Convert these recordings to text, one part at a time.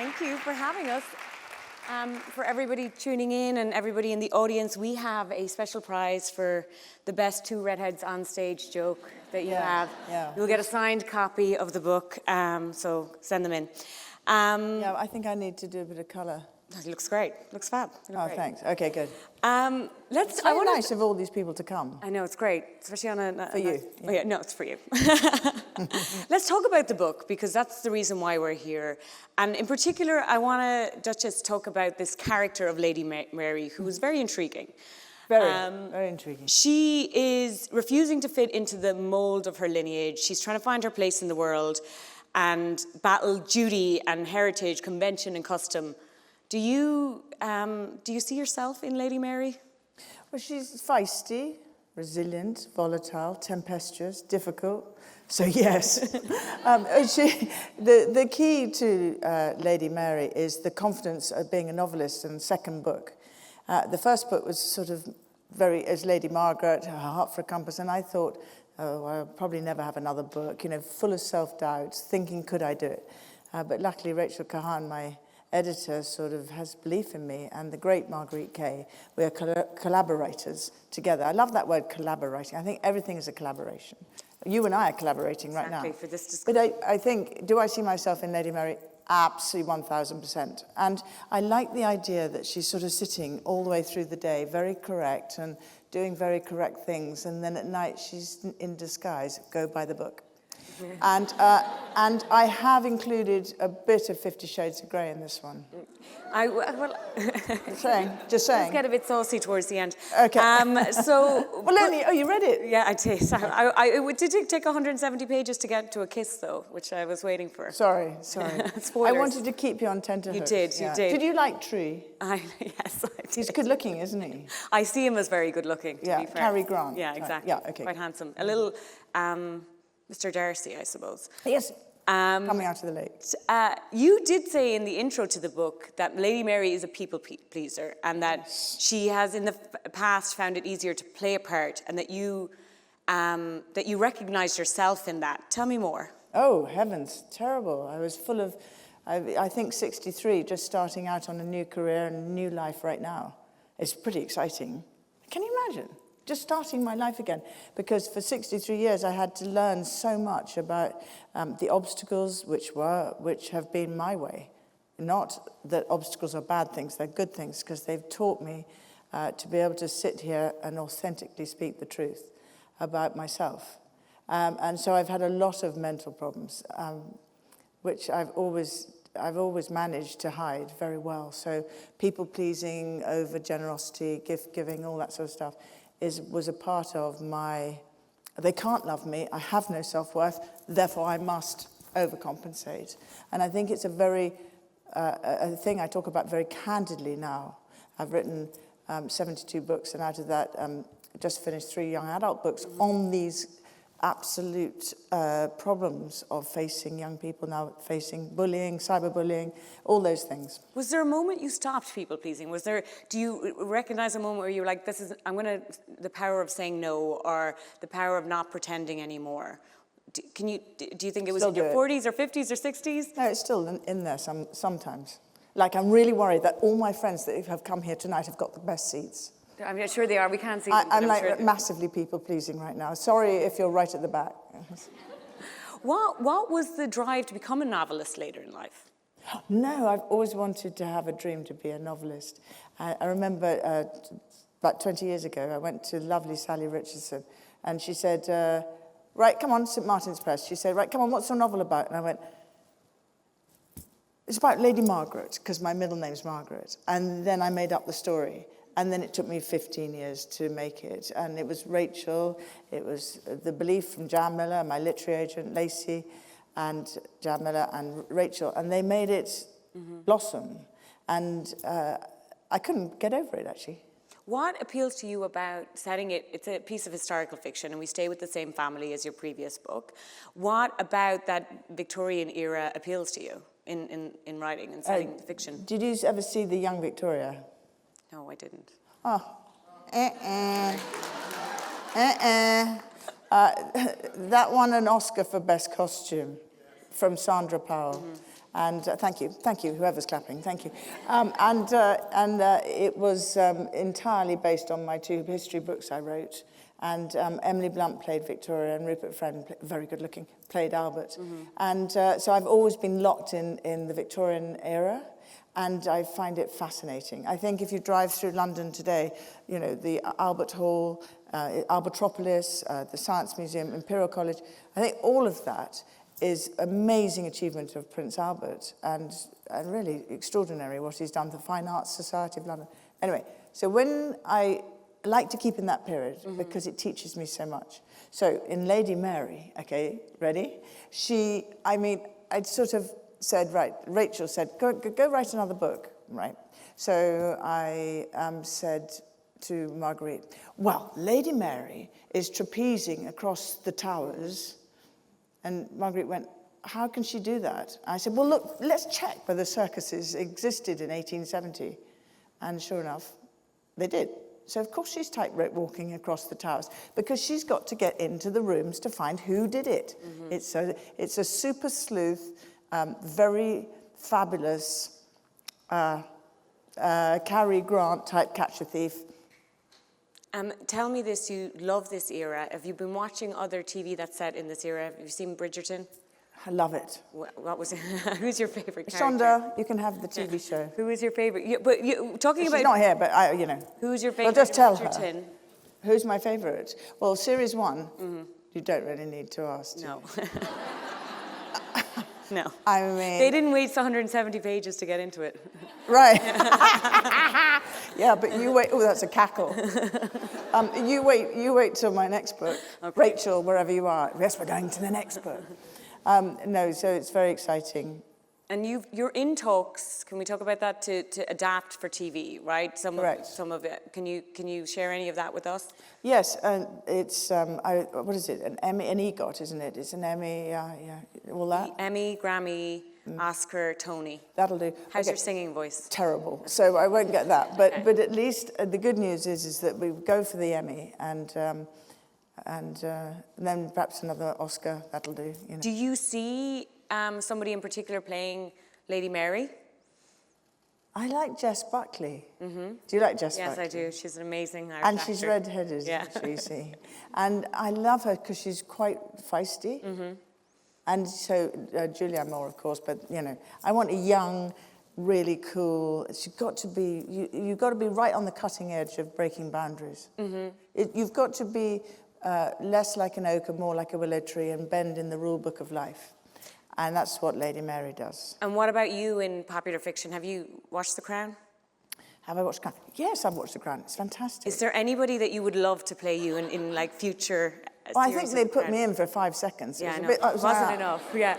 Thank you for having us. For everybody tuning in and everybody in the audience, we have a special prize for the best two redheads on stage joke that you have. Yeah. You'll get a signed copy of the book, so send them in. Yeah, I think I need to do a bit of colour. It looks great. Looks fab. Great. Thanks. Okay, good. It's very nice of all these people to come. I know, it's great, especially on a... For you. Oh yeah, no, it's for you. Let's talk about the book, because that's the reason why we're here. And in particular, I want to, Duchess, talk about this character of Lady Mary, who is very intriguing. Very intriguing. She is refusing to fit into the mold of her lineage. She's trying to find her place in the world and battle duty and heritage, convention and custom. Do you see yourself in Lady Mary? Well, she's feisty, resilient, volatile, tempestuous, difficult. So yes, the key to Lady Mary is the confidence of being a novelist in the second book. The first book was sort of as Lady Margaret, her heart for a compass, and I thought, oh, I'll probably never have another book, full of self-doubt, thinking, could I do it? But luckily, Rachel Kahan, my editor, sort of has belief in me, and the great Marguerite Kay, we are collaborators together. I love that word, collaborating. I think everything is a collaboration. You and I are collaborating right now. For this discussion. But I think, do I see myself in Lady Mary? Absolutely 1,000%. And I like the idea that she's sort of sitting all the way through the day, very correct and doing very correct things, and then at night she's in disguise. Go buy the book. And I have included a bit of 50 Shades of Grey in this one. Just saying. Let's get a bit saucy towards the end. Okay. You read it? Yeah, I did. It did take 170 pages to get to a kiss, though, which I was waiting for. Sorry. Spoilers. I wanted to keep you on tenterhooks. You did. Did you like Tree? Yes, I did. He's good looking, isn't he? I see him as very good looking, to be fair. Cary Grant. Yeah, exactly. Yeah, okay. Quite handsome. A little Mr. Darcy, I suppose. Yes. Coming out of the lake. You did say in the intro to the book that Lady Mary is a people pleaser, and that she has in the past found it easier to play a part, and that you recognized yourself in that. Tell me more. Oh, heavens, terrible. I was full of, I think 63, just starting out on a new career and a new life right now. It's pretty exciting. Can you imagine? Just starting my life again, because for 63 years I had to learn so much about the obstacles which have been my way. Not that obstacles are bad things, they're good things, because they've taught me to be able to sit here and authentically speak the truth about myself. And so I've had a lot of mental problems, which I've always managed to hide very well. So people-pleasing, over-generosity, gift-giving, all that sort of stuff, was a part of my, they can't love me, I have no self-worth, therefore I must overcompensate. And I think it's a thing I talk about very candidly now. I've written 72 books, and out of that, just finished 3 young adult books on these absolute problems of facing young people now, facing bullying, cyberbullying, all those things. Was there a moment you stopped people pleasing? Do you recognize a moment where you were like, the power of saying no, or the power of not pretending anymore? Do you think it was in your 40s or 50s or 60s? No, it's still in there sometimes. Like, I'm really worried that all my friends that have come here tonight have got the best seats. I'm sure they are. We can't see them. I'm like massively people-pleasing right now. Sorry if you're right at the back. What was the drive to become a novelist later in life? No, I've always wanted to have a dream to be a novelist. I remember about 20 years ago, I went to lovely Sally Richardson, and she said, right, come on, St. Martin's Press. She said, right, come on, what's your novel about? And I went, it's about Lady Margaret, because my middle name's Margaret. And then I made up the story. And then it took me 15 years to make it. And it was Rachel, it was the belief from Jan Miller, my literary agent, Lacey, and Jan Miller and Rachel. And they made it blossom. And I couldn't get over it, actually. What appeals to you about setting it? It's a piece of historical fiction, and we stay with the same family as your previous book. What about that Victorian era appeals to you in writing and setting fiction? Did you ever see The Young Victoria? No, I didn't. Oh. That won an Oscar for Best Costume from Sandra Powell. And thank you, whoever's clapping, thank you. It was entirely based on my 2 history books I wrote. And Emily Blunt played Victoria, and Rupert Friend, very good looking, played Albert. And so I've always been locked in the Victorian era, and I find it fascinating. I think if you drive through London today, you know, the Albert Hall, Albertropolis, the Science Museum, Imperial College, I think all of that is amazing achievement of Prince Albert, and really extraordinary what he's done for the Fine Arts Society of London. Anyway, so when I like to keep in that period because it teaches me so much. So in Lady Mary, okay, ready? I'd sort of said, right, Rachel said, go write another book, right? So I said to Marguerite, well, Lady Mary is trapezing across the towers. And Marguerite went, how can she do that? I said, well, look, let's check whether circuses existed in 1870. And sure enough, they did. So, of course, she's tightrope walking across the towers because she's got to get into the rooms to find who did it. It's a super sleuth, very fabulous Cary Grant type Catch a Thief. Tell me this, you love this era. Have you been watching other TV that's set in this era? Have you seen Bridgerton? I love it. What was it? Who's your favourite character? Shonda, you can have the TV show. Who is your favourite? Talking about... She's not here, but you know. Who's your favourite? Well, just tell Bridgerton? her. Who's my favourite? Well, series 1, you don't really need to ask. No. No. I mean... They didn't waste 170 pages to get into it. Right. Yeah, but you wait. Oh, that's a cackle. You wait till my next book. Okay. Rachel, wherever you are. Yes, we're going to the next book. No, so it's very exciting. And you're in talks, can we talk about that, to adapt for TV, right? Correct. Some of it. Can you share any of that with us? Yes, it's, what is it, an Emmy, an EGOT, isn't it? It's an Emmy, all that. Emmy, Grammy, Oscar, Tony. That'll do. How's your singing voice? Terrible, so I won't get that. But okay. But at least the good news is that we go for the Emmy and then perhaps another Oscar, that'll do. You know. Do you see somebody in particular playing Lady Mary? I like Jess Buckley. Do you like Jess Buckley? Yes, I do. She's an amazing Irish and actor. She's red-headed, you see. And I love her because she's quite feisty. And so Julianne Moore, of course, but, you know, I want a young, really cool, she's got to be, you've got to be right on the cutting edge of breaking boundaries. You've got to be less like an oak and more like a willow tree and bend in the rule book of life. And that's what Lady Mary does. And what about you in popular fiction? Have you watched The Crown? Have I watched The Crown? Yes, I've watched The Crown. It's fantastic. Is there anybody that you would love to play you in like future Well, I think they put me in for 5 seconds. Yeah, it I know. It wasn't enough. Yeah.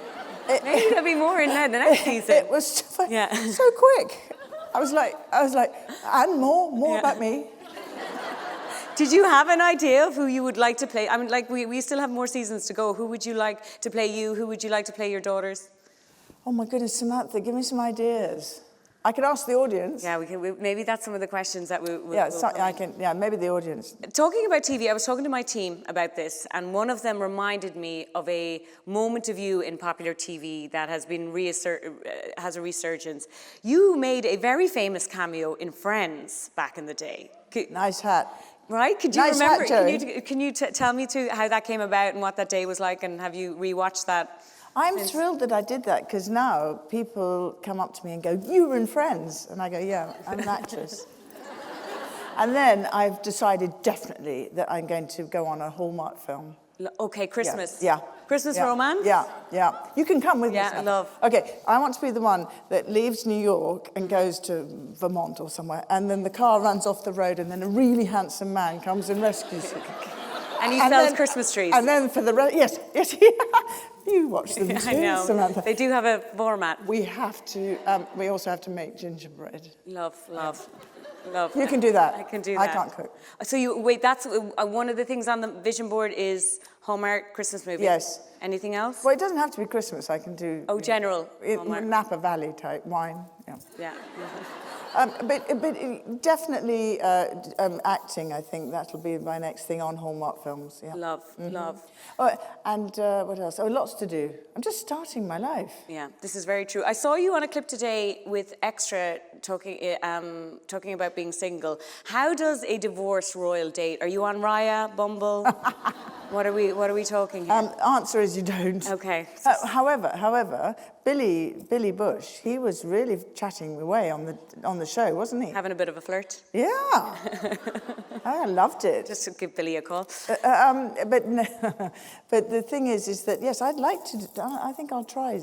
Maybe there'll be more in the next season. It was so quick. I was like, and more about me. Did you have an idea of who you would like to play? I mean, like, we still have more seasons to go. Who would you like to play you? Who would you like to play your daughters? Oh, my goodness, Samantha, give me some ideas. I could ask the audience. Yeah, maybe that's some of the questions that maybe the audience. Talking about TV, I was talking to my team about this, and one of them reminded me of a moment of you in popular TV that has been has a resurgence. You made a very famous cameo in Friends back in the day. Nice hat. Right? Could you nice remember? Hat, can you tell me how that came about and what that day was like, and have you rewatched that? I'm thrilled that I did that because now people come up to me and go, "You were in Friends," and I go, "Yeah, I'm an actress." And then I've decided definitely that I'm going to go on a Hallmark film. Okay, Christmas. Yeah. Christmas romance? Yeah. You can come with me. Yeah, I love. Okay, I want to be the one that leaves New York and goes to Vermont or somewhere, and then the car runs off the road, and then a really handsome man comes and rescues it. And he sells Christmas trees. And then for the rest, yes. You watch them too, I know. Samantha. They do have a format. We have to. We also have to make gingerbread. Love. You can do that. I can do that. I can't cook. So that's one of the things on the vision board is Hallmark Christmas movie. Yes. Anything else? Well, it doesn't have to be Christmas. I can do. General. Napa Valley type wine. Yeah. But definitely acting, I think that'll be my next thing on Hallmark films. Yeah. Love. Oh, and what else? Oh, lots to do. I'm just starting my life. Yeah, this is very true. I saw you on a clip today with Extra talking about being single. How does a divorced royal date? Are you on Raya, Bumble? What are we talking here? Answer is you don't. Okay. However, Billy Bush, he was really chatting away on the show, wasn't he? Having a bit of a flirt? Yeah. I loved it. Just to give Billy a call. But no, but the thing is that yes, I'd like to. I think I'll try.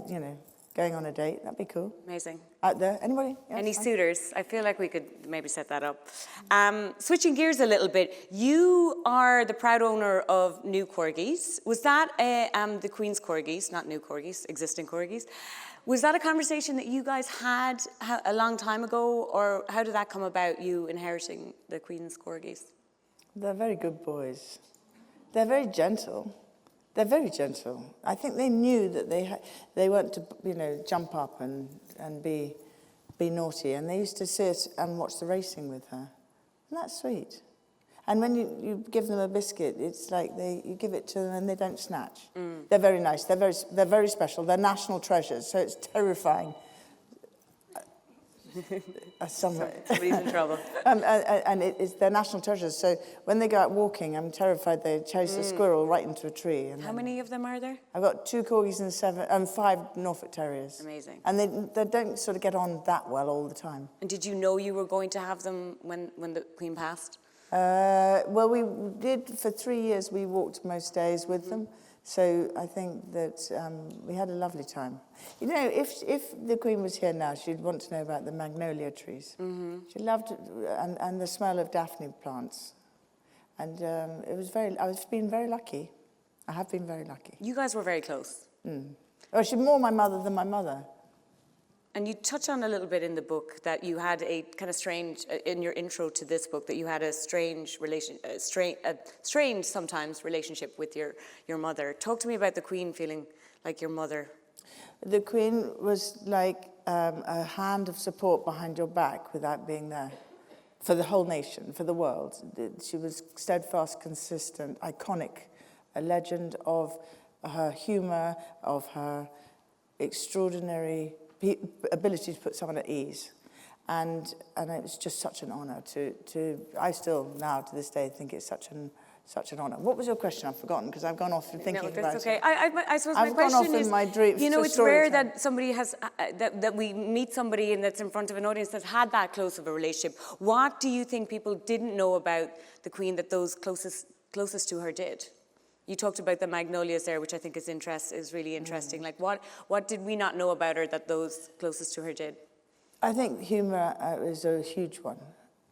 Going on a date. That'd be cool. Amazing. Out there, anybody? Yes, any suitors? I feel like we could maybe set that up. Switching gears a little bit, you are the proud owner of New Corgis. Was that the Queen's Corgis, not new Corgis, existing Corgis? Was that a conversation that you guys had a long time ago, or how did that come about, you inheriting the Queen's Corgis? They're very good boys. They're very gentle. They're very gentle. I think they knew that they weren't to, jump up and be naughty. And they used to sit and watch the racing with her. And that's sweet. And when you give them a biscuit, it's like you give it to them and they don't snatch. They're very nice. They're very special. They're national treasures. So it's terrifying. Somebody's in trouble. And it's their national treasures. So when they go out walking, I'm terrified they chase a squirrel right into a tree. And how many of them are there? I've got 2 corgis and 5 Norfolk Terriers. Amazing. And they don't sort of get on that well all the time. And did you know you were going to have them when the Queen passed? Well, we did, for 3 years, we walked most days with them. So I think that we had a lovely time. If the Queen was here now, she'd want to know about the magnolia trees. She loved it, and the smell of daphne plants. And I've been very lucky. I have been very lucky. You guys were very close. Oh, she's more my mother than my mother. And you touch on a little bit in the book that you had a kind of strange, in your intro to this book, that you had a strange strange sometimes relationship with your mother. Talk to me about the Queen feeling like your mother. The Queen was like a hand of support behind your back without being there. For the whole nation, for the world. She was steadfast, consistent, iconic, a legend of her humour, of her extraordinary ability to put someone at ease. And it was just such an honour to I still now to this day think it's such an honour. What was your question? I've forgotten because I've gone off thinking about it. That's okay. I suppose my I've question gone off is, in my dreams. It's rare that somebody has, that we meet somebody and that's in front of an audience that's had that close of a relationship. What do you think people didn't know about the Queen that those closest to her did? You talked about the magnolias there, which I think is really interesting. Like, what did we not know about her that those closest to her did? I think humour is a huge one.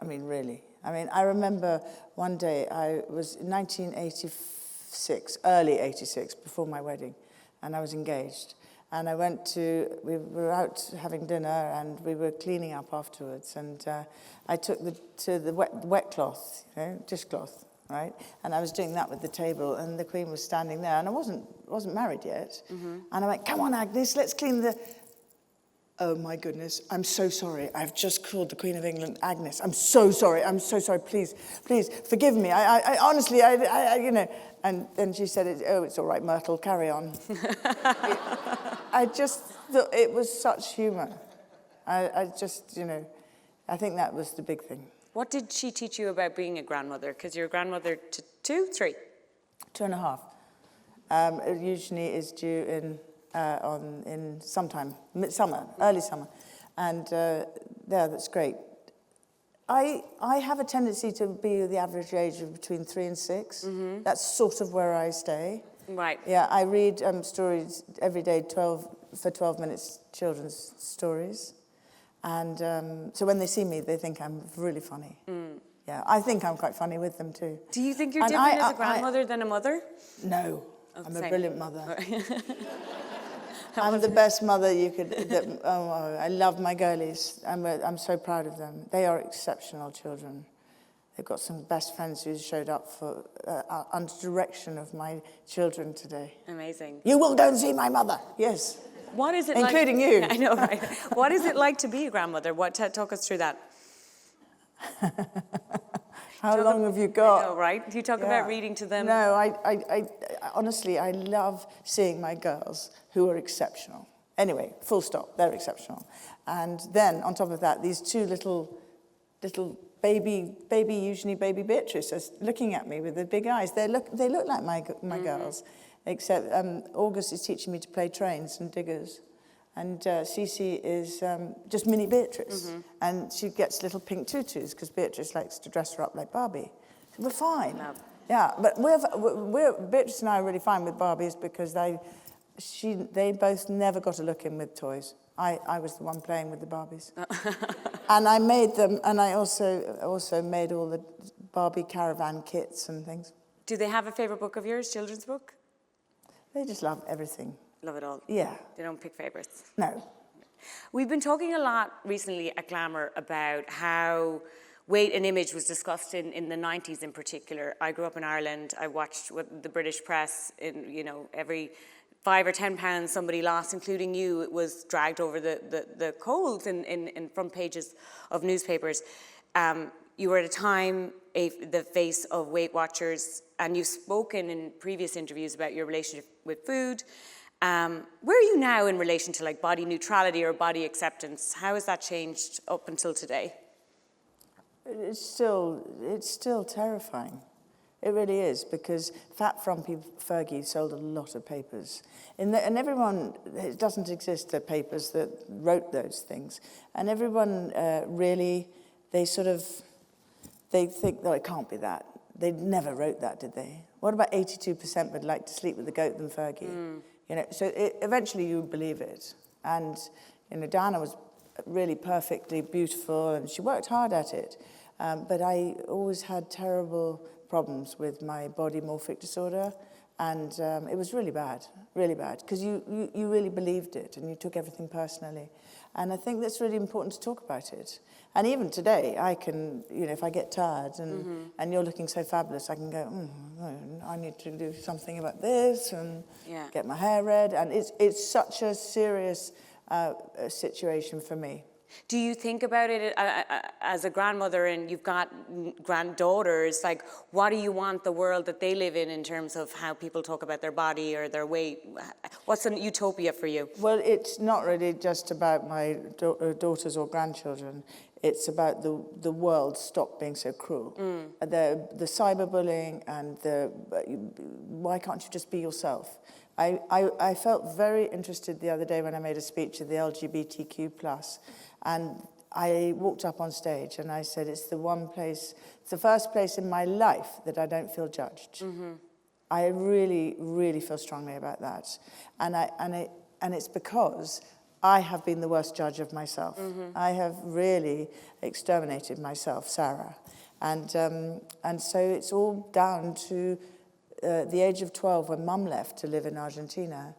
I mean, really. I remember one day, I was in 1986, early 86, before my wedding, and I was engaged. And we were out having dinner, and we were cleaning up afterwards, and I took to the wet cloth, dishcloth. Right, and I was doing that with the table, and the Queen was standing there, and I wasn't married yet. And I went, "Come on, Agnes, let's clean the." Oh my goodness, I'm so sorry. I've just called the Queen of England Agnes. I'm so sorry. Please, forgive me. I honestly, And then she said, "Oh, it's all right, Myrtle. Carry on." I just thought it was such humour. I think that was the big thing. What did she teach you about being a grandmother? Because you're a grandmother to 2, 3? 2.5. It usually is due in sometime, midsummer, early summer. And that's great. I have a tendency to be the average age of between 3 and 6. That's sort of where I stay. Right. Yeah, I read stories every day, 12 minutes, children's stories. And so when they see me, they think I'm really funny. Yeah, I think I'm quite funny with them too. Do you think you're different as a grandmother than a mother? No, I'm a brilliant mother. I'm the best mother you could. I love my girlies. I'm so proud of them. They are exceptional children. They've got some best friends who showed up for under direction of my children today. Amazing. You will go and see my mother. Yes. What is it Including like? you. I know, right? What is it like to be a grandmother? Talk us through that. How long have you got? I know, right? You talk about reading to them. No, I honestly, I love seeing my girls who are exceptional. Anyway, full stop, they're exceptional. And then, on top of that, these two little baby usually baby Beatrice is looking at me with the big eyes. They look like my girls, except August is teaching me to play trains and diggers. And Cece is just mini Beatrice. And she gets little pink tutus because Beatrice likes to dress her up like Barbie. So we're fine. No. Yeah, but Beatrice and I are really fine with Barbies because they both never got a look in with toys. I was the one playing with the Barbies. And I made them, and I also made all the Barbie caravan kits and things. Do they have a favourite book of yours, children's book? They just love everything. Love it all. Yeah. They don't pick favourites. No. We've been talking a lot recently at Glamour about how weight and image was discussed in the 90s in particular. I grew up in Ireland. I watched what the British press, every 5 or 10 pounds somebody lost, including you, it was dragged over the coals in front pages of newspapers. You were at a time the face of Weight Watchers, and you've spoken in previous interviews about your relationship with food. Where are you now in relation to like body neutrality or body acceptance? How has that changed up until today? It's still terrifying. It really is, because Fat Frumpy Fergie sold a lot of papers. And everyone, it doesn't exist, the papers that wrote those things. And everyone really, they think, oh, it can't be that. They never wrote that, did they? What about 82% would like to sleep with a goat than Fergie? So eventually you believe it. And, Diana was really perfectly beautiful and she worked hard at it. But I always had terrible problems with my body morphic disorder. And it was really bad, because you really believed it and you took everything personally. And I think that's really important to talk about it. And even today, I can, if I get tired and you're looking so fabulous, I can go, I need to do something about this and get my hair red. And it's such a serious situation for me. Do you think about it as a grandmother, and you've got granddaughters, like what do you want the world that they live in terms of how people talk about their body or their weight? What's an utopia for you? Well, it's not really just about my daughters or grandchildren. It's about the world stop being so cruel. The cyberbullying and why can't you just be yourself? I felt very interested the other day when I made a speech at the LGBTQ+. And I walked up on stage and I said, it's the first place in my life that I don't feel judged. I really, really feel strongly about that. And it's because I have been the worst judge of myself. I have really exterminated myself, Sarah. And so it's all down to the age of 12 when Mum left to live in Argentina.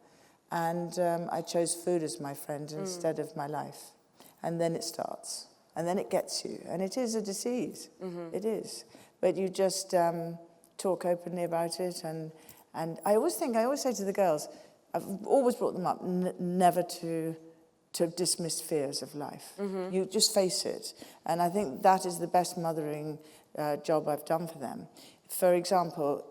And I chose food as my friend instead of my life. And then it starts. And then it gets you. And it is a disease. It is. But you just talk openly about it. And I always say to the girls, I've always brought them up, never to dismiss fears of life. You just face it. And I think that is the best mothering job I've done for them. For example,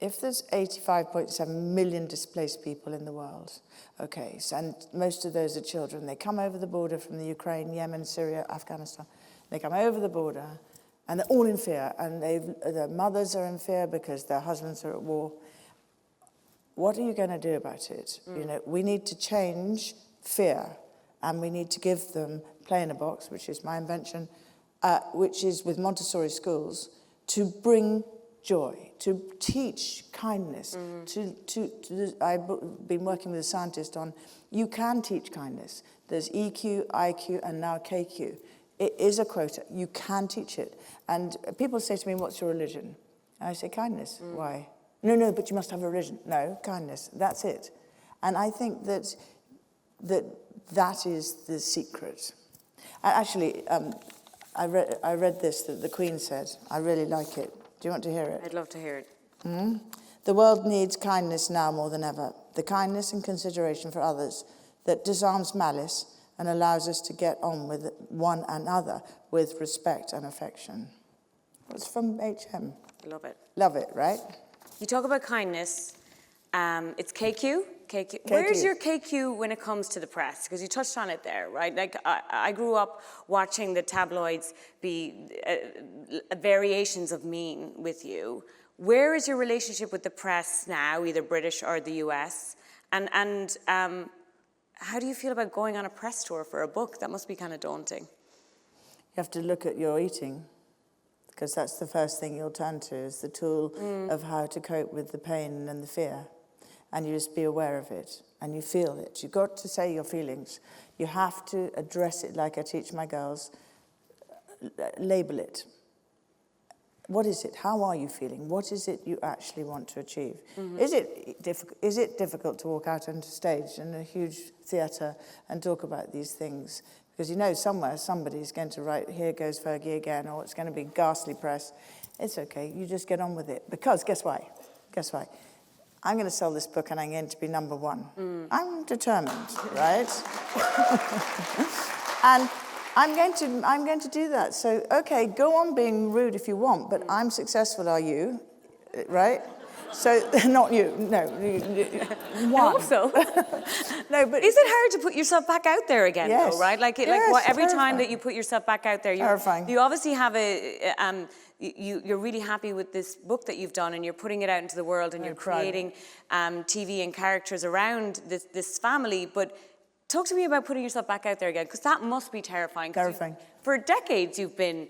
if there's 85.7 million displaced people in the world, okay, and most of those are children, they come over the border from the Ukraine, Yemen, Syria, Afghanistan. They come over the border, and they're all in fear, and their mothers are in fear because their husbands are at war. What are you going to do about it? We need to change fear, and we need to give them Play in a Box, which is my invention, which is with Montessori schools, to bring joy, to teach kindness. I've been working with a scientist on, you can teach kindness. There's EQ, IQ, and now KQ. It is a quota. You can teach it. And people say to me, what's your religion? And I say, kindness. Why? No, but you must have a religion. No, kindness. That's it. And I think that is the secret. Actually, I read this that the Queen said. I really like it. Do you want to hear it? I'd love to hear it. The world needs kindness now more than ever. The kindness and consideration for others that disarms malice and allows us to get on with one another with respect and affection. It's from H.M. Love it. Love it, right? You talk about kindness. It's KQ. Where's your KQ when it comes to the press? Because you touched on it there, right? Like I grew up watching the tabloids be variations of mean with you. Where is your relationship with the press now, either British or the US? And how do you feel about going on a press tour for a book? That must be kind of daunting. You have to look at your eating, because that's the first thing you'll turn to, is the tool of how to cope with the pain and the fear. And you just be aware of it, and you feel it. You've got to say your feelings. You have to address it like I teach my girls. Label it. What is it? How are you feeling? What is it you actually want to achieve? Is it difficult to walk out onto stage in a huge theatre and talk about these things? Because you know somewhere somebody's going to write, here goes Fergie again, or it's going to be ghastly press. It's okay. You just get on with it. Because guess why? Guess why? I'm going to sell this book and I'm going to be number one. I'm determined, right? And I'm going to do that. So, okay, go on being rude if you want, but I'm successful, are you? Right? So, not you, no. One. I hope so. No, but is it hard to put yourself back out there again, yes. though, right? Like every time that you put yourself back out there, you obviously have you're really happy with this book that you've done, and you're putting it out into the world, and you're creating TV and characters around this family. But talk to me about putting yourself back out there again, because that must be terrifying. Terrifying. For decades, you've been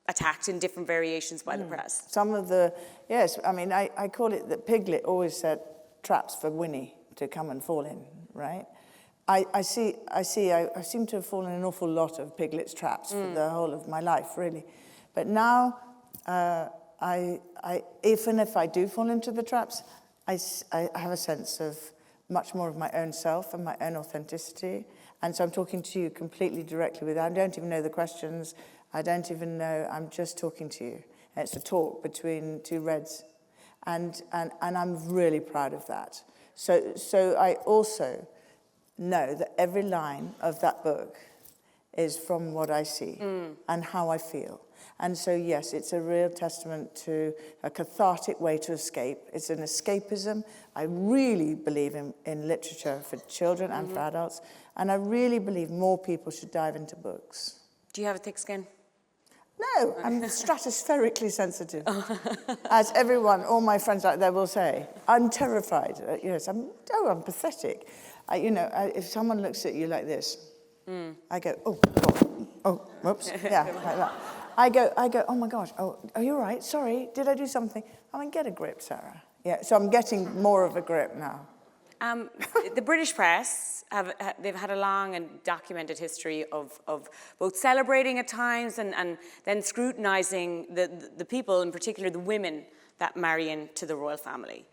attacked in different variations by the press. Some of the, yes, I mean, I call it that Piglet always set traps for Winnie to come and fall in, right? I seem to have fallen in an awful lot of Piglet's traps for the whole of my life, really. But now, even if I do fall into the traps, I have a sense of much more of my own self and my own authenticity. And so I'm talking to you completely directly I don't even know the questions. I don't even know, I'm just talking to you. And it's a talk between two Reds. And I'm really proud of that. So I also know that every line of that book is from what I see and how I feel. And so, yes, it's a real testament to a cathartic way to escape. It's an escapism. I really believe in literature for children and for adults. And I really believe more people should dive into books. Do you have a thick skin? No, I'm stratospherically sensitive. As everyone, all my friends out there will say. I'm terrified. Yes, I'm pathetic. If someone looks at you like this, I go, whoops, yeah, like that. I go, oh my gosh, are you all right? Sorry, did I do something? I mean, get a grip, Sarah. Yeah, so I'm getting more of a grip now. The British press, they've had a long and documented history of both celebrating at times and then scrutinising the people, in particular the women that marry into the royal family.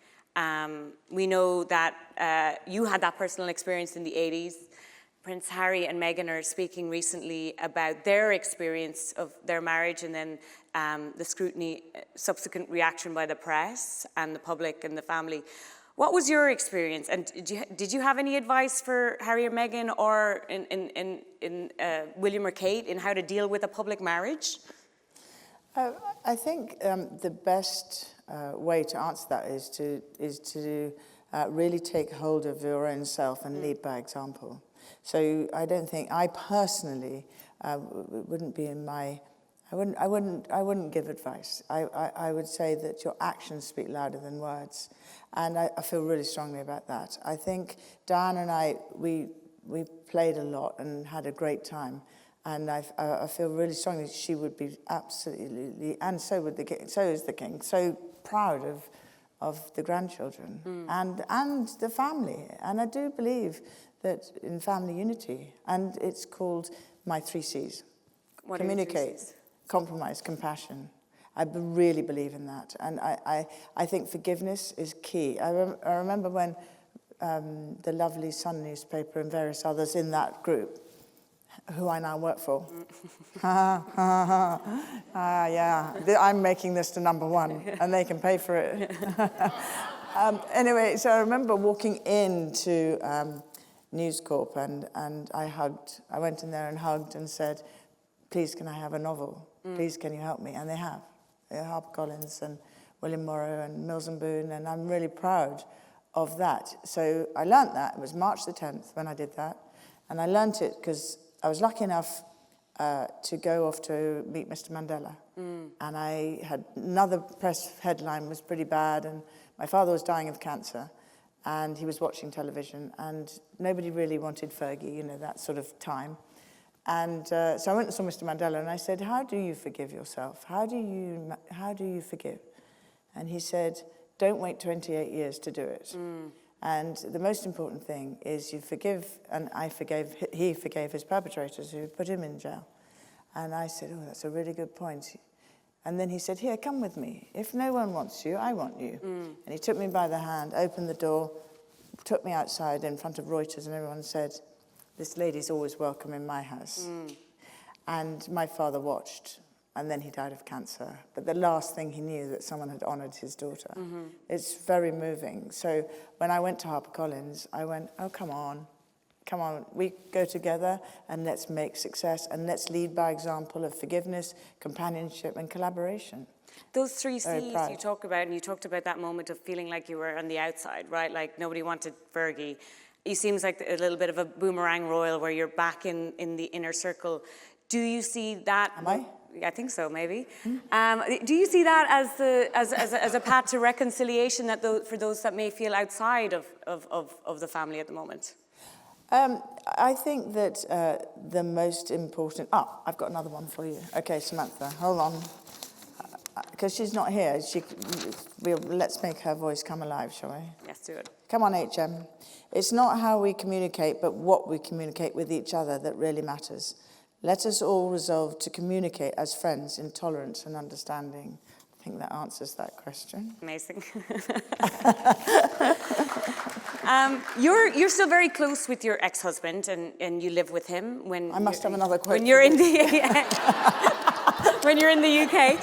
We know that you had that personal experience in the 80s. Prince Harry and Meghan are speaking recently about their experience of their marriage and then the scrutiny, subsequent reaction by the press and the public and the family. What was your experience? And did you have any advice for Harry or Meghan or in William or Kate in how to deal with a public marriage? I think the best way to answer that is to really take hold of your own self and lead by example. So I don't think I personally wouldn't be in my. I wouldn't give advice. I would say that your actions speak louder than words, and I feel really strongly about that. I think Diane and I we played a lot and had a great time, and I feel really strongly she would be absolutely, and so would the king. So is the king. So proud of the grandchildren and the family, and I do believe that in family unity, and it's called my 3 C's. What Communicate, compromise, compassion. I really believe in that, and I think forgiveness is key. I remember when the lovely Sun newspaper and various others in that group, who I now work for, yeah, I'm making this to #1, and they can pay for it. Anyway, so I remember walking into News Corp, and I went in there and hugged and said, please, can I have a novel? Please, can you help me? And they have. HarperCollins and William Morrow and Mills and Boon, and I'm really proud of that. So I learnt that. It was March the 10th when I did that. And I learnt it because I was lucky enough to go off to meet Mr. Mandela. And I had another press headline was pretty bad, and my father was dying of cancer, and he was watching television, and nobody really wanted Fergie, you know, that sort of time. And so I went and saw Mr. Mandela, and I said, how do you forgive yourself? How do you forgive? And he said, don't wait 28 years to do it. And the most important thing is you forgive, and he forgave his perpetrators who put him in jail. And I said, oh, that's a really good point. And then he said, here, come with me. If no one wants you, I want you. And he took me by the hand, opened the door, took me outside in front of Reuters, and everyone said, this lady's always welcome in my house. And my father watched, and then he died of cancer. But the last thing he knew that someone had honoured his daughter. It's very moving. So when I went to HarperCollins, I went, oh, come on, we go together and let's make success and let's lead by example of forgiveness, companionship and collaboration. Those three C's you talk about, and you talked about that moment of feeling like you were on the outside, right? Like nobody wanted Fergie. It seems like a little bit of a boomerang royal where you're back in the inner circle. Do you see that? Am I? I think so, maybe. Do you see that as a path to reconciliation for those that may feel outside of the family at the moment? I think that the most important... I've got another one for you. Okay, Samantha, hold on. Because she's not here. Let's make her voice come alive, shall we? Yes, do it. Come on, HM. It's not how we communicate, but what we communicate with each other that really matters. Let us all resolve to communicate as friends in tolerance and understanding. I think that answers that question. Amazing. You're still very close with your ex-husband, and you live with him when... I must have another quote. When you're in the... when you're in the UK.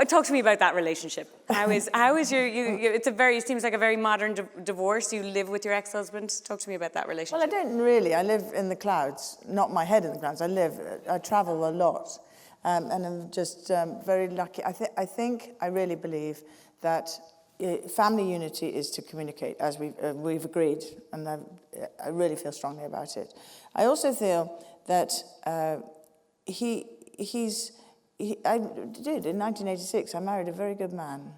Talk to me about that relationship. How is your... it seems like a very modern divorce. You live with your ex-husband. Talk to me about that relationship. Well, I don't really. I live in the clouds. Not my head in the clouds. I travel a lot. And I'm just very lucky. I really believe that family unity is to communicate, as we've agreed, and I really feel strongly about it. I also feel that I did, in 1986, I married a very good man.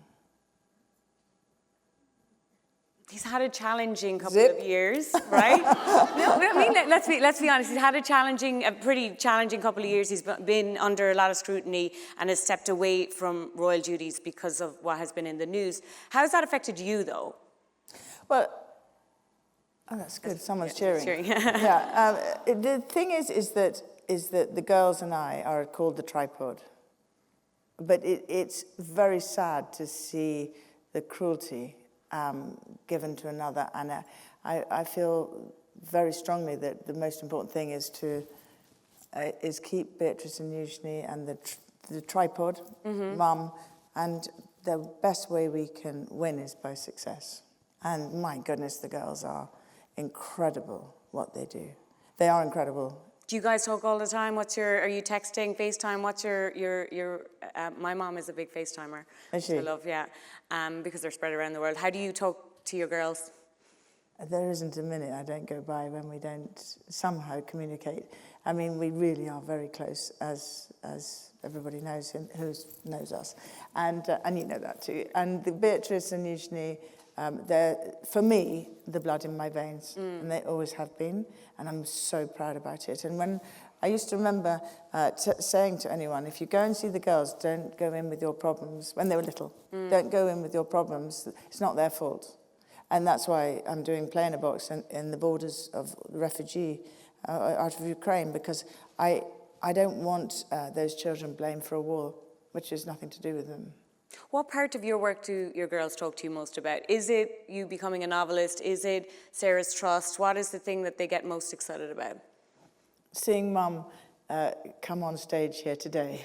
He's had a challenging couple of years, right? No, I mean, let's be honest. He's had a pretty challenging couple of years. He's been under a lot of scrutiny and has stepped away from royal duties because of what has been in the news. How has that affected you, though? Well, that's good. Someone's cheering. The thing is that the girls and I are called the tripod. But it's very sad to see the cruelty given to another, and I feel very strongly that the most important thing is keep Beatrice and Eugenie and the tripod, Mum, and the best way we can win is by success. And my goodness, the girls are incredible what they do. They are incredible. Do you guys talk all the time? Are you texting, FaceTime? What's my mom is a big FaceTimer. Is she? I love, because they're spread around the world. How do you talk to your girls? There isn't a minute I don't go by when we don't somehow communicate. I mean, we really are very close, as everybody knows who knows us, and you know that too. And the Beatrice and Eugenie, they're, for me, the blood in my veins, and they always have been, and I'm so proud about it. And when I used to remember saying to anyone, if you go and see the girls, don't go in with your problems. When they were little, don't go in with your problems. It's not their fault. And that's why I'm doing Play in a Box in the borders of the refugee out of Ukraine, because I don't want those children blamed for a war, which has nothing to do with them. What part of your work do your girls talk to you most about? Is it you becoming a novelist? Is it Sarah's Trust? What is the thing that they get most excited about? Seeing Mum come on stage here today,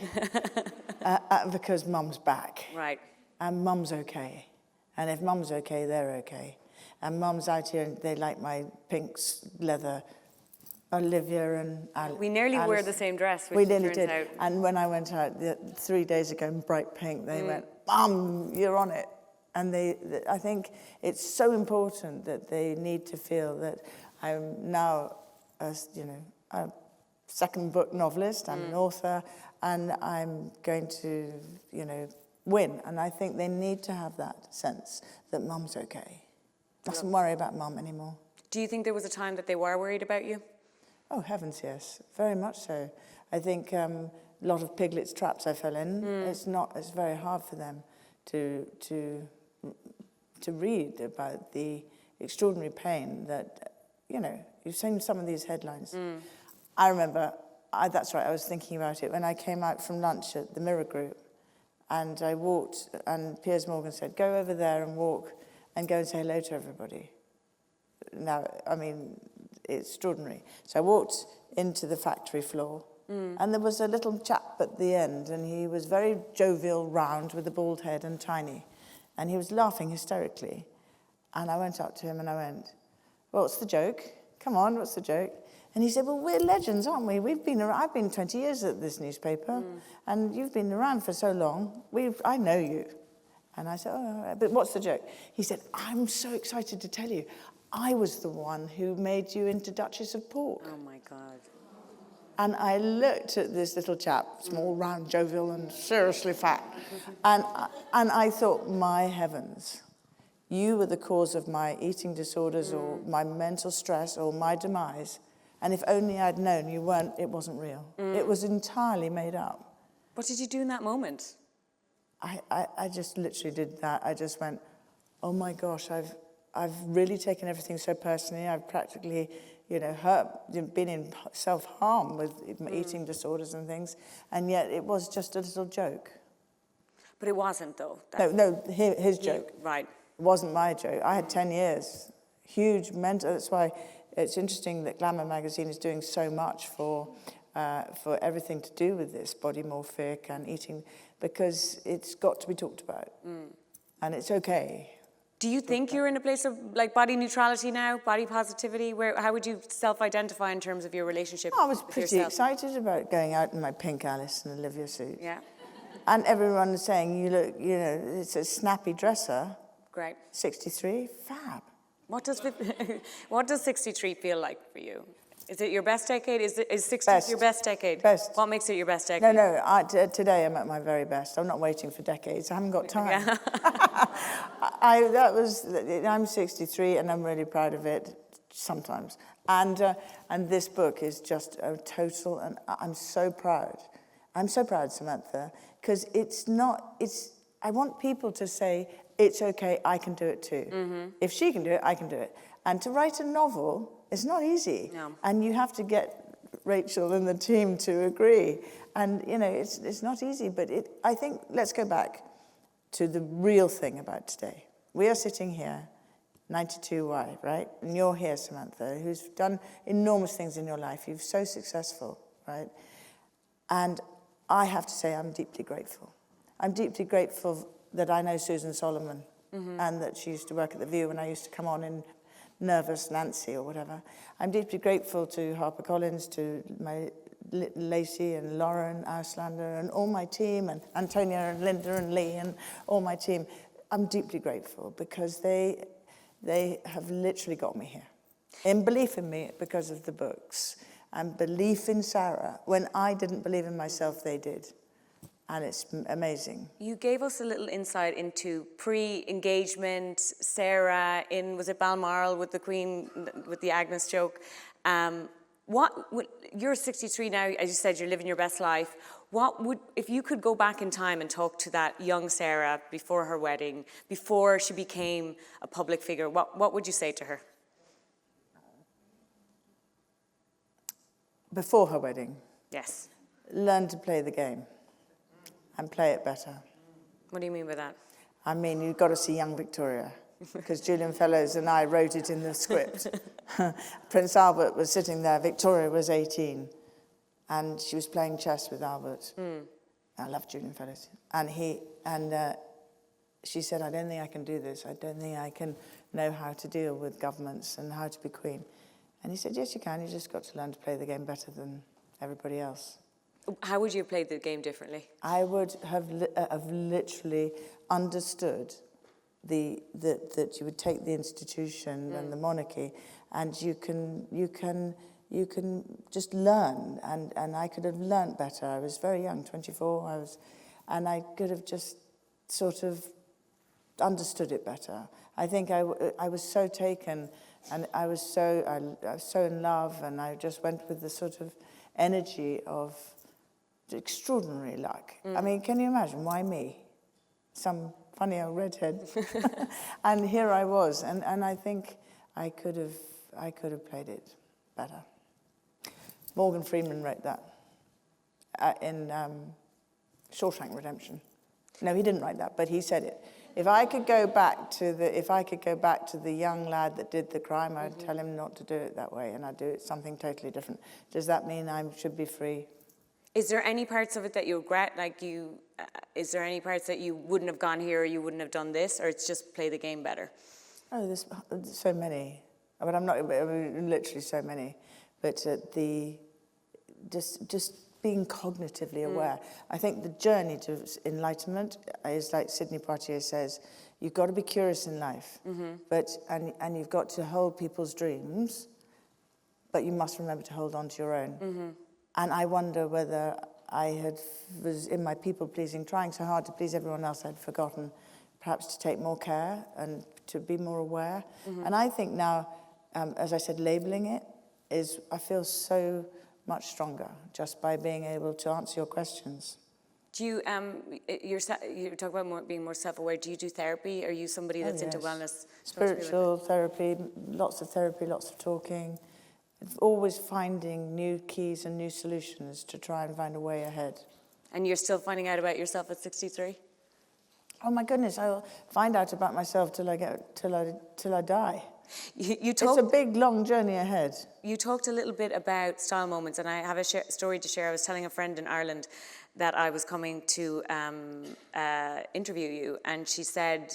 because Mum's back. Right. And Mum's okay. And if Mum's okay, they're okay. And Mum's out here and they like my pink leather. Olivia and We nearly Alice. wear the same dress, which We nearly turns did. out. And when I went out 3 days ago in bright pink, they went, Mum, you're on it. And I think it's so important that they need to feel that I'm now, a second book novelist, I'm an author, and I'm going to, win. And I think they need to have that sense that Mum's okay. Mustn't worry about Mum anymore. Do you think there was a time that they were worried about you? Oh, heavens, yes. Very much so. I think a lot of piglets' traps I fell in. It's very hard for them to read about the extraordinary pain that, you've seen some of these headlines. I remember, that's right, I was thinking about it when I came out from lunch at the Mirror Group, and I walked, and Piers Morgan said, go over there and walk and go and say hello to everybody. Now, I mean, it's extraordinary. So I walked into the factory floor, and there was a little chap at the end, and he was very jovial, round, with a bald head and tiny. And he was laughing hysterically. And I went up to him and I went, well, what's the joke? Come on, what's the joke? And he said, well, we're legends, aren't we? I've been 20 years at this newspaper, and you've been around for so long. I know you. And I said, oh, all right, but what's the joke? He said, I'm so excited to tell you. I was the one who made you into Duchess of York. Oh, my God. And I looked at this little chap, small, round, jovial, and seriously fat. And I thought, my heavens, you were the cause of my eating disorders or my mental stress or my demise. And if only I'd known you weren't, it wasn't real. It was entirely made up. What did you do in that moment? I just literally did that. I just went, oh, my gosh, I've really taken everything so personally. I've practically, been in self-harm with eating disorders and things, and yet it was just a little joke. But it wasn't, though. No, his joke. Right. It wasn't my joke. I had 10 years, huge mental. That's why it's interesting that Glamour magazine is doing so much for everything to do with this, body morphic and eating, because it's got to be talked about, and it's okay. Do you think you're in a place of body neutrality now, body positivity? How would you self-identify in terms of your relationship with yourself? I was pretty excited about going out in my pink Alice and Olivia suit. Yeah. And everyone was saying, you look, it's a snappy dresser. Great. 63, fab. What does 63 feel like for you? Is it your best decade? Is 60 your best decade? Best. What makes it your best decade? No. Today I'm at my very best. I'm not waiting for decades. I haven't got time. Yeah. I'm 63 and I'm really proud of it sometimes. And this book is just a total, and I'm so proud. I'm so proud, Samantha, because I want people to say, it's okay, I can do it too. If she can do it, I can do it. And to write a novel is not easy. No. And you have to get Rachel and the team to agree. And, it's not easy, but I think, let's go back to the real thing about today. We are sitting here, 92Y, right? And you're here, Samantha, who's done enormous things in your life. You're so successful, right? And I have to say I'm deeply grateful. I'm deeply grateful that I know Susan Solomon and that she used to work at The View when I used to come on in Nervous Nancy or whatever. I'm deeply grateful to HarperCollins, to my Lacey and Lauren Auslander and all my team, and Antonia and Linda and Lee and all my team. I'm deeply grateful because they have literally got me here. In belief in me because of the books, and belief in Sarah. When I didn't believe in myself, they did. And it's amazing. You gave us a little insight into pre-engagement, Sarah was it Balmoral with the Queen, with the Agnes joke. You're 63 now, as you said, you're living your best life. If you could go back in time and talk to that young Sarah before her wedding, before she became a public figure, what would you say to her? Before her wedding? Yes. Learn to play the game. And play it better. What do you mean by that? I mean, you've got to see young Victoria, because Julian Fellows and I wrote it in the script. Prince Albert was sitting there, Victoria was 18, and she was playing chess with Albert. I love Julian Fellows. And she said, I don't think I can do this. I don't think I can know how to deal with governments and how to be queen. And he said, yes, you can. You just got to learn to play the game better than everybody else. How would you have played the game differently? I would have literally understood that you would take the institution and the monarchy, and you can just learn. And I could have learnt better. I was very young, 24. And I could have just sort of understood it better. I think I was so taken, and I was so in love, and I just went with the sort of energy of extraordinary luck. I mean, can you imagine? Why me? Some funny old redhead. And here I was, and I think I could have played it better. Morgan Freeman wrote that in Shawshank Redemption. No, he didn't write that, but he said it. If I could go back to the young lad that did the crime, I'd tell him not to do it that way, and I'd do it something totally different. Does that mean I should be free? Is there any parts of it that you regret? Is there any parts that you wouldn't have gone here, or you wouldn't have done this, or it's just play the game better? Oh, there's so many. But I mean, literally so many. But just being cognitively aware. I think the journey to enlightenment is like Sidney Poitier says, you've got to be curious in life, and you've got to hold people's dreams, but you must remember to hold on to your own. And I wonder whether was in my people-pleasing, trying so hard to please everyone else, I'd forgotten perhaps to take more care and to be more aware. And I think now, as I said, labeling it I feel so much stronger just by being able to answer your questions. Do you, you talk about being more self-aware. Do you do therapy? Are you somebody that's into wellness? Spiritual therapy, lots of talking. Always finding new keys and new solutions to try and find a way ahead. And you're still finding out about yourself at 63? Oh my goodness, I'll find out about myself till I die. It's a big, long journey ahead. You talked a little bit about style moments, and I have a story to share. I was telling a friend in Ireland that I was coming to interview you, and she said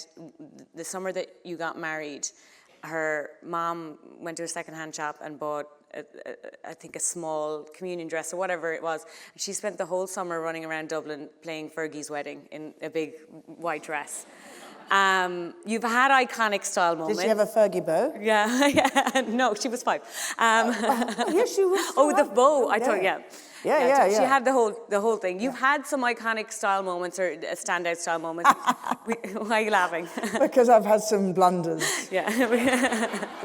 the summer that you got married, her mom went to a second-hand shop and bought, I think, a small communion dress or whatever it was. She spent the whole summer running around Dublin playing Fergie's wedding in a big white dress. You've had iconic style moments. Did she have a Fergie bow? Yeah. No, she was 5. Yes, she was. Oh, the bow. I thought, yeah. Yeah. She had the whole thing. You've had some iconic style moments or standout style moments. Why are you laughing? Because I've had some blunders. Yeah.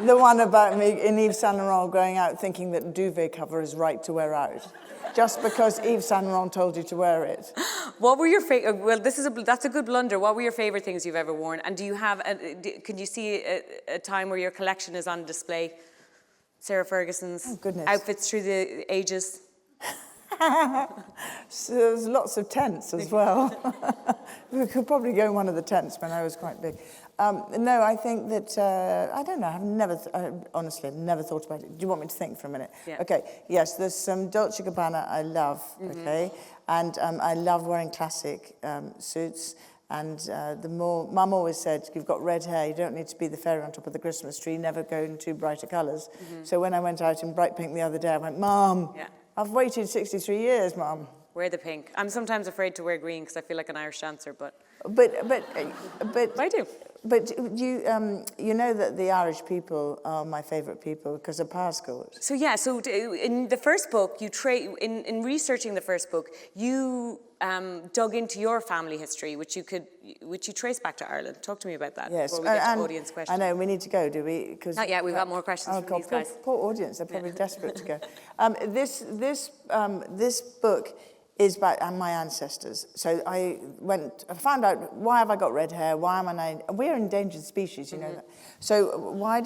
The one about me in Yves Saint Laurent going out thinking that duvet cover is right to wear out, just because Yves Saint Laurent told you to wear it. What were your favorite? Well, that's a good blunder. What were your favorite things you've ever worn? And do you have? Could you see a time where your collection is on display? Sarah Ferguson's outfits through the ages. So there's lots of tents as well. We could probably go in one of the tents when I was quite big. No, I think that, I don't know, honestly, I've never thought about it. Do you want me to think for a minute? Yeah. Okay, yes, there's some Dolce & Gabbana I love, okay? And I love wearing classic suits. And Mum always said, you've got red hair, you don't need to be the fairy on top of the Christmas tree, never go in too brighter colours. So when I went out in bright pink the other day, I went, Mum, I've waited 63 years, Mum. Wear the pink. I'm sometimes afraid to wear green because I feel like an Irish dancer, but I do. But you know that the Irish people are my favourite people because of Pascal. So yeah, so in the first book, in researching the first book, you dug into your family history, which you trace back to Ireland. Talk to me about that. Yes, before we get to audience questions. I know we need to go, do we? Not yet. We've got more questions from these guys. Poor audience, they're probably desperate to go. This book is about my ancestors. So I found out, why have I got red hair? We're an endangered species, you know that. So why am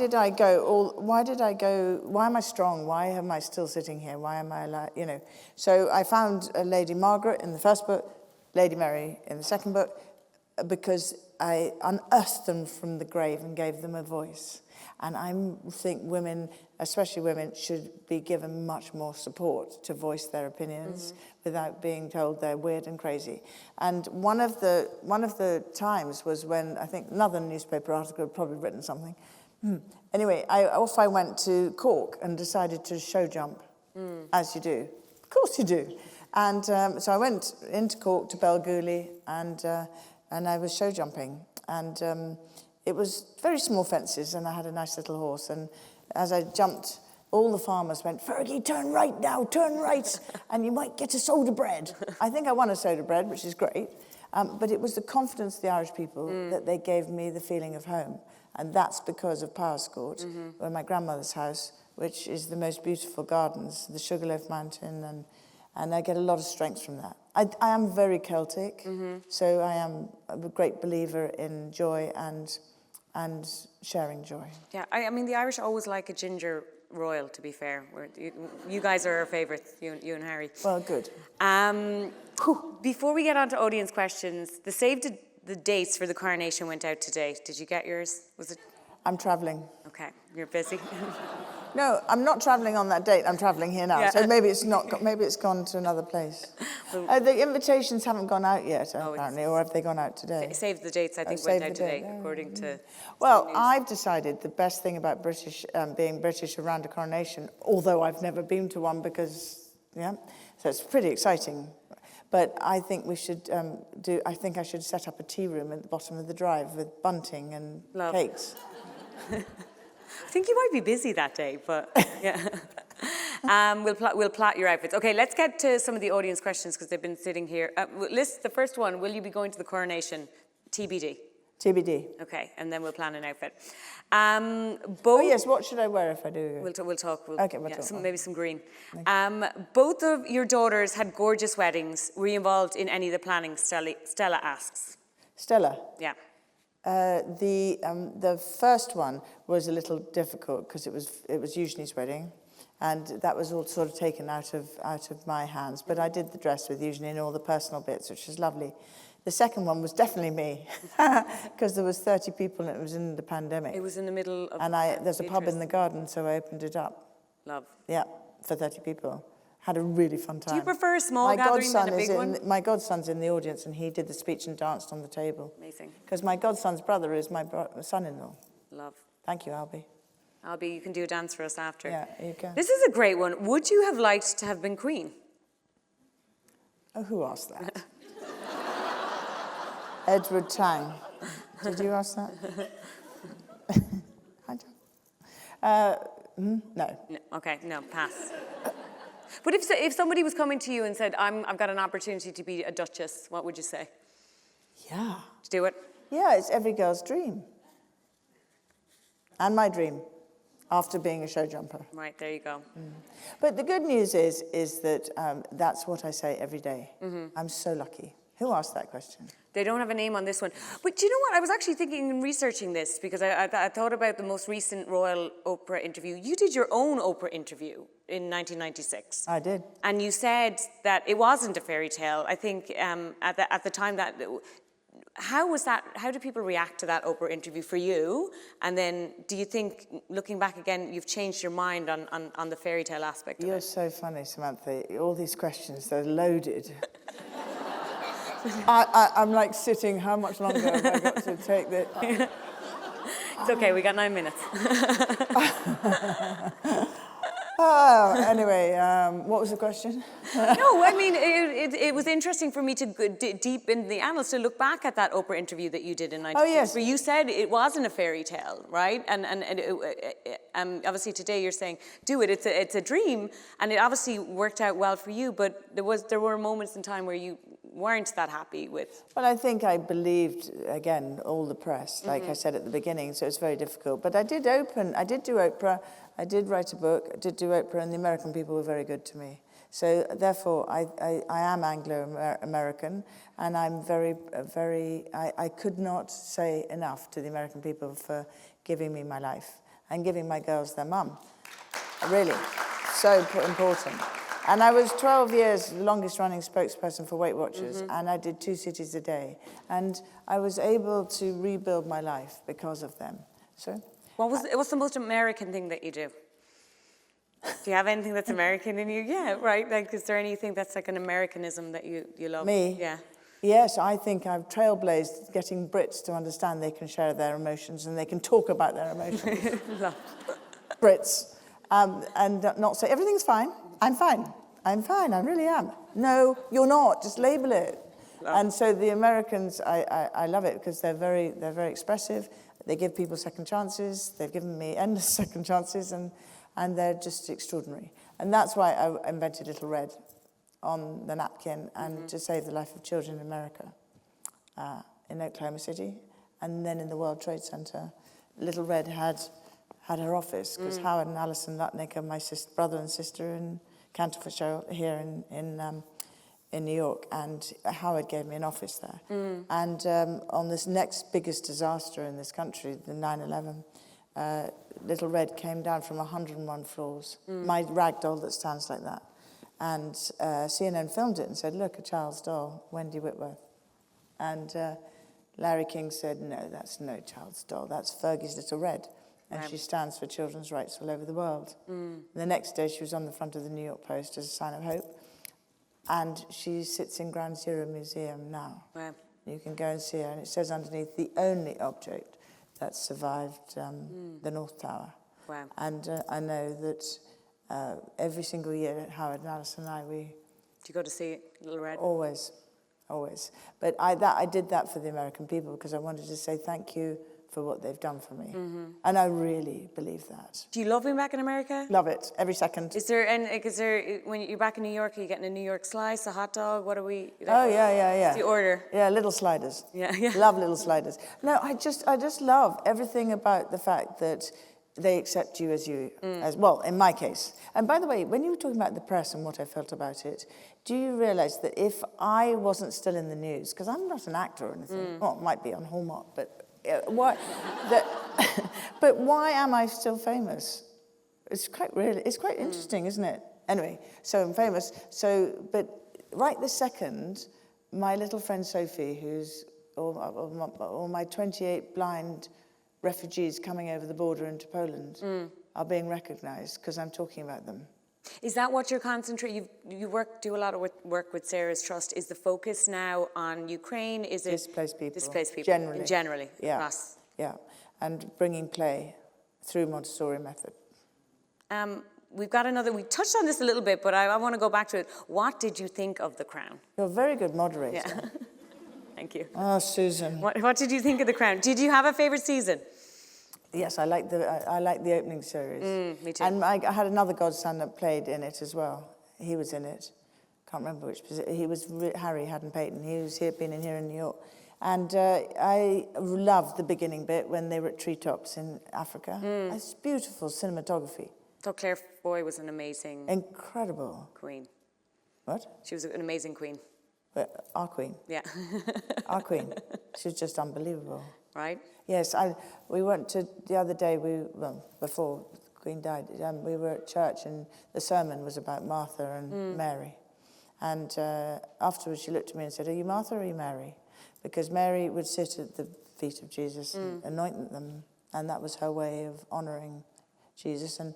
I strong? Why am I still sitting here? Why am I alive? You know. So I found Lady Margaret in the first book, Lady Mary in the second book, because I unearthed them from the grave and gave them a voice. And I think women, especially women, should be given much more support to voice their opinions without being told they're weird and crazy. And one of the times was when I think another newspaper article had probably written something. Anyway, I went to Cork and decided to show jump, as you do. Of course you do. And so I went into Cork to Belgooly and I was show jumping. And it was very small fences, and I had a nice little horse. And as I jumped, all the farmers went, "Fergie, turn right now, turn right, and you might get a soda bread." I think I won a soda bread, which is great. But it was the confidence of the Irish people that they gave me the feeling of home. And that's because of Powerscourt, where my grandmother's house, which is the most beautiful gardens, the Sugarloaf Mountain, and I get a lot of strength from that. I am very Celtic, so I am a great believer in joy and sharing joy. Yeah, I mean, the Irish always like a ginger royal, to be fair. You guys are our favourites, you and Harry. Well, good. Before we get on to audience questions, the save the dates for the coronation went out today. Did you get yours? Was it? I'm travelling. Okay, you're busy. No, I'm not travelling on that date. I'm travelling here now. Yeah. So maybe it's not. Maybe it's gone to another place. The invitations haven't gone out yet, apparently, or have they gone out today? Save the dates, I think, went out today, according to. Well, I've decided the best thing about being British around a coronation, although I've never been to one because, so it's pretty exciting. But I think we should I think I should set up a tea room at the bottom of the drive with bunting and cakes. I think you might be busy that day, but yeah. We'll plot your outfits. Okay, let's get to some of the audience questions because they've been sitting here. The first one, will you be going to the coronation? TBD. TBD. Okay, and then we'll plan an outfit. Yes, what should I wear if I do? We'll talk. We'll talk. Maybe some green. Both of your daughters had gorgeous weddings. Were you involved in any of the planning, Stella asks? Stella? Yeah. The first one was a little difficult because it was Eugenie's wedding, and that was all sort of taken out of my hands. But I did the dress with Eugenie and all the personal bits, which was lovely. The second one was definitely me, because there was 30 people and it was in the pandemic. It was in the middle of. And there's a pub in the garden, so I opened it up. Love. Yeah, for 30 people. Had a really fun time. Do you prefer a small gathering than a big one? My godson's in the audience, and he did the speech and danced on the table. Amazing. Because my godson's brother is my son-in-law. Love. Thank you, Albie. Albie, you can do a dance for us after. Yeah, you can. This is a great one. Would you have liked to have been queen? Oh, who asked that? Edward Tang. Did you ask that? I don't. No. Okay, no, pass. But if somebody was coming to you and said, I've got an opportunity to be a duchess, what would you say? Yeah. To do it? Yeah, it's every girl's dream. And my dream, after being a show jumper. Right, there you go. But the good news is that that's what I say every day. I'm so lucky. Who asked that question? They don't have a name on this one. But do you know what? I was actually thinking in researching this, because I thought about the most recent Royal Oprah interview. You did your own Oprah interview in 1996. I did. And you said that it wasn't a fairy tale. I think at the time that... How was that? How did people react to that Oprah interview for you? And then do you think, looking back again, you've changed your mind on the fairy tale aspect of it? You're so funny, Samantha. All these questions, they're loaded. I'm like sitting, how much longer have I got to take this? It's okay, we got 9 minutes. Anyway, what was the question? No, I mean, it was interesting for me to go deep in the annals to look back at that Oprah interview that you did in 1996. Oh, yes. Where you said it wasn't a fairy tale, right? And obviously today you're saying, do it, it's a dream, and it obviously worked out well for you, but there were moments in time where you weren't that happy with. Well, I think I believed, again, all the press, like I said at the beginning, so it's very difficult. But I did do Oprah, I did write a book, I did do Oprah, and the American people were very good to me. So therefore, I am Anglo-American, and I'm I could not say enough to the American people for giving me my life and giving my girls their mum. Really, so important. And I was 12 years the longest running spokesperson for Weight Watchers, and I did 2 cities a day. And I was able to rebuild my life because of them. So, what's the most American thing that you do? Do you have anything that's American in you? Yeah, right. Like, is there anything that's like an Americanism that you love? Me? Yeah. Yes, I think I've trailblazed getting Brits to understand they can share their emotions and they can talk about their emotions. Brits. And not say, everything's fine. I'm fine. I'm fine. I really am. No, you're not. Just label it. And so the Americans, I love it because they're very expressive. They give people second chances. They've given me endless second chances, and they're just extraordinary. And that's why I invented Little Red on the napkin and to save the life of children in America, in Oklahoma City, and then in the World Trade Center. Little Red had her office because Howard and Alison Lutnick are my brother and sister in Cantor Fitzgerald here in New York, and Howard gave me an office there. And on this next biggest disaster in this country, the 9/11, Little Red came down from 101 floors, my rag doll that stands like that. And CNN filmed it and said, look, a child's doll, Wendy Whitworth. And Larry King said, no, that's no child's doll, that's Fergie's Little Red. And she stands for children's rights all over the world. The next day she was on the front of the New York Post as a sign of hope. And she sits in Ground Zero Museum now. Wow. You can go and see her, and it says underneath, the only object that survived the North Tower. Wow. And I know that every single year, Howard and Alison and I, Do you go to see Little Red? Always. But I did that for the American people because I wanted to say thank you for what they've done for me. And I really believe that. Do you love being back in America? Love it, every second. Is there, when you're back in New York, are you getting a New York slice, a hot dog? What are we? Oh, yeah. What's the order? Yeah, little sliders. Yeah. Love little sliders. No, I just love everything about the fact that they accept you as you, as well, in my case. And by the way, when you were talking about the press and what I felt about it, do you realise that if I wasn't still in the news, because I'm not an actor or anything, well, it might be on Hallmark, but but why am I still famous? It's quite interesting, isn't it? Anyway, so I'm famous. But right this second, my little friend Sophie, who's all my 28 blind refugees coming over the border into Poland, are being recognised because I'm talking about them. Is that what you're concentrating? You do a lot of work with Sarah's Trust. Is the focus now on Ukraine? Is it displaced people? Displaced people. Generally. Yeah. Across. Yeah. And bringing play through Montessori method. We touched on this a little bit, but I want to go back to it. What did you think of The Crown? You're a very good moderator. Yeah. Thank you. Oh, Susan. What did you think of The Crown? Did you have a favourite season? Yes, I like the opening series. Me too. And I had another godson that played in it as well. He was in it. Can't remember which position. He was Harry Haddon Payton. He was been in here in New York. And I loved the beginning bit when they were at treetops in Africa. It's beautiful cinematography. So Claire Foy was an amazing... Incredible. Queen. What? She was an amazing queen. Our queen. Yeah. Our queen. She was just unbelievable. Right? Yes, we went to, the other day, before the Queen died, we were at church and the sermon was about Martha and Mary. And afterwards she looked at me and said, are you Martha or are you Mary? Because Mary would sit at the feet of Jesus and anoint them, and that was her way of honouring Jesus. And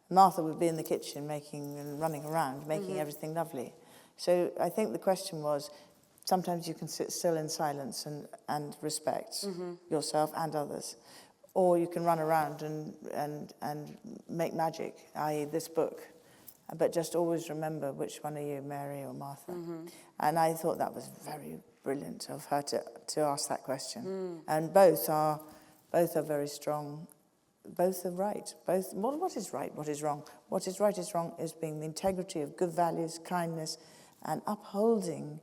Martha would be in the kitchen making and running around, making everything lovely. So I think the question was, sometimes you can sit still in silence and respect yourself and others. Or you can run around and make magic, i.e. this book. But just always remember which one are you, Mary or Martha. And I thought that was very brilliant of her to ask that question. And both are very strong. Both are right. What is right? What is wrong? What is right is wrong is being the integrity of good values, kindness, and upholding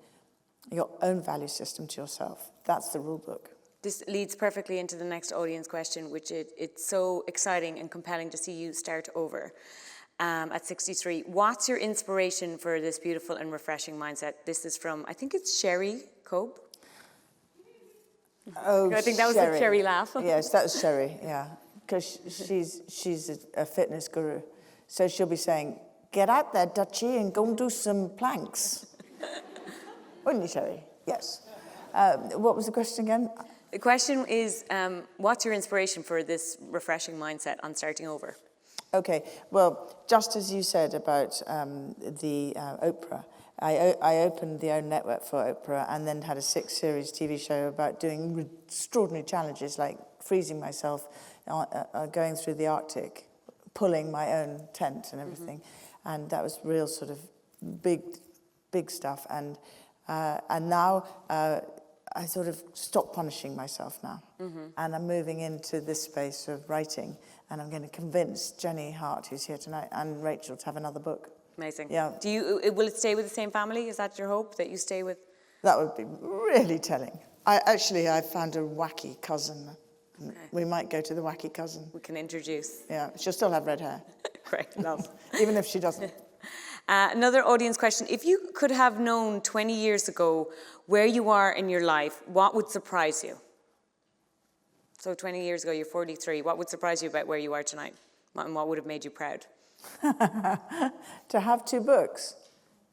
your own value system to yourself. That's the rule book. This leads perfectly into the next audience question, which it's so exciting and compelling to see you start over at 63. What's your inspiration for this beautiful and refreshing mindset? This is from, I think it's Sherry Cope. Oh, I think that was a Sherry laugh. Yes, that was Sherry, yeah. Because she's a fitness guru. So she'll be saying, get out there, Dutchie, and go and do some planks. Wouldn't you, Sherry? Yes. What was the question again? The question is, what's your inspiration for this refreshing mindset on starting over? Okay, well, just as you said about the Oprah, I opened the own network for Oprah and then had a 6-series TV show about doing extraordinary challenges like freezing myself, going through the Arctic, pulling my own tent and everything. And that was real sort of big stuff. And now I sort of stopped punishing myself now. And I'm moving into this space of writing. And I'm going to convince Jenny Hart, who's here tonight, and Rachel to have another book. Amazing. Yeah. Will it stay with the same family? Is that your hope, that you stay with? That would be really telling. I found a wacky cousin. Okay. We might go to the wacky cousin. We can introduce. Yeah, she'll still have red hair. Great, love. Even if she doesn't. Another audience question. If you could have known 20 years ago where you are in your life, what would surprise you? So 20 years ago, you're 43. What would surprise you about where you are tonight? And what would have made you proud? To have 2 books.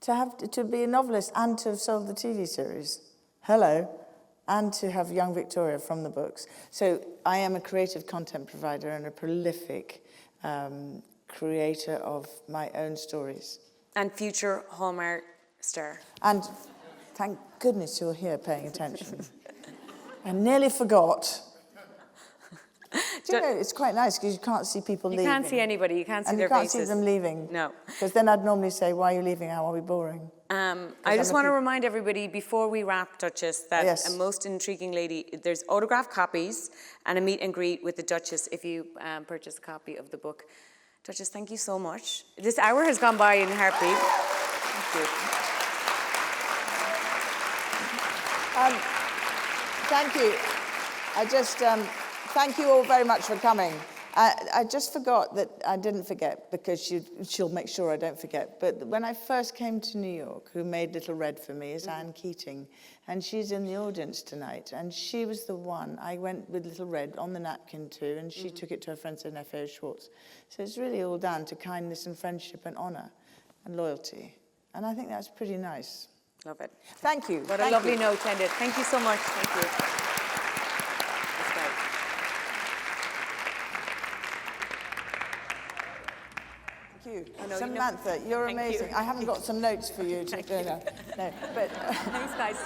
To be a novelist and to have sold the TV series. Hello. And to have young Victoria from the books. So I am a creative content provider and a prolific creator of my own stories. And future Hallmark star. And thank goodness you're here paying attention. I nearly forgot. Do you know, it's quite nice because you can't see people leaving. You can't see anybody, you can't see their faces. And you faces. can't see them leaving. No. Because then I'd normally say, why are you leaving? How are we boring? I just want to remind everybody before we wrap, Duchess, that a most intriguing lady, there's autographed copies and a meet and greet with the Duchess if you purchase a copy of the book. Duchess, thank you so much. This hour has gone by in a heartbeat. Thank Thank you. you. I just, thank you all very much for coming. I just forgot that I didn't forget because she'll make sure I don't forget. But when I first came to New York, who made Little Red for me is Anne Keating. And she's in the audience tonight. And she was the one. I went with Little Red on the napkin too. And she took it to her friend, F.A. Schwartz. So it's really all down to kindness and friendship and honor and loyalty. And I think that's pretty nice. Love it. Thank you. What a lovely note to end it. Thank you so much. Thank you. That's great. Thank you. Samantha, you're amazing. I haven't got some notes for you to do that. No, but thanks, guys.